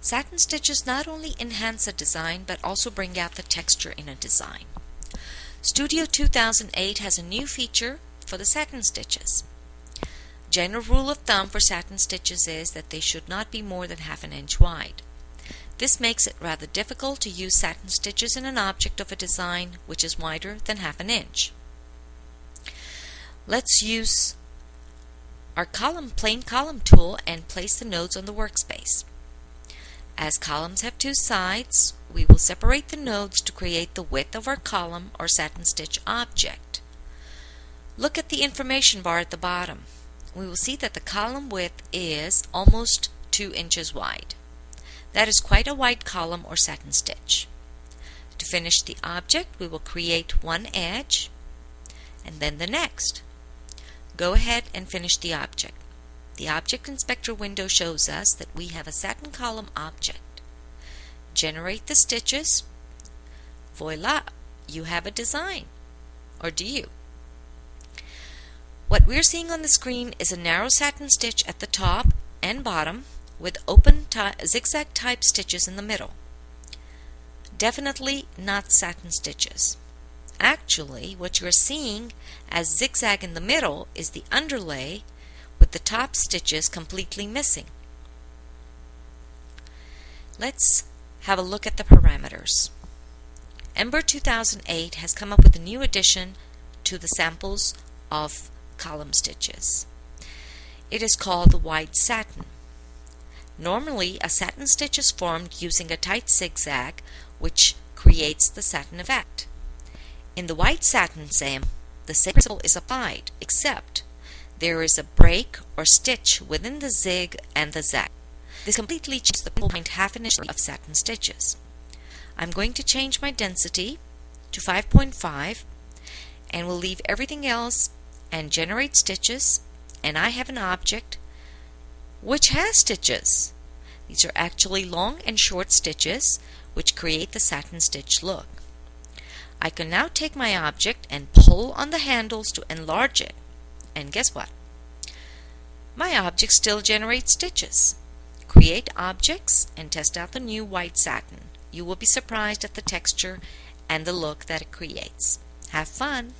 Satin stitches not only enhance a design but also bring out the texture in a design. Studio 2008 has a new feature for the satin stitches. General rule of thumb for satin stitches is that they should not be more than ½ inch wide. This makes it rather difficult to use satin stitches in an object of a design which is wider than ½ inch. Let's use our plain column tool and place the nodes on the workspace. As columns have two sides, we will separate the nodes to create the width of our column or satin stitch object. Look at the information bar at the bottom. We will see that the column width is almost 2 inches wide. That is quite a wide column or satin stitch. To finish the object, we will create one edge and then the next. Go ahead and finish the object. The Object Inspector window shows us that we have a satin column object. Generate the stitches. Voila! You have a design. Or do you? What we're seeing on the screen is a narrow satin stitch at the top and bottom with open zigzag type stitches in the middle. Definitely not satin stitches. Actually, what you're seeing as zigzag in the middle is the underlay with the top stitches completely missing. Let's have a look at the parameters. Embird 2008 has come up with a new addition to the samples of column stitches. It is called the wide satin. Normally, a satin stitch is formed using a tight zigzag, which creates the satin effect. In the wide satin the same principle is applied, except there is a break or stitch within the zig and the zag. This completely changes the point ½ inch of satin stitches. I'm going to change my density to 5.5 and we'll leave everything else and generate stitches, and I have an object which has stitches. These are actually long and short stitches which create the satin stitch look. I can now take my object and pull on the handles to enlarge it. And guess what? My object still generates stitches. Create objects and test out the new white satin. You will be surprised at the texture and the look that it creates. Have fun!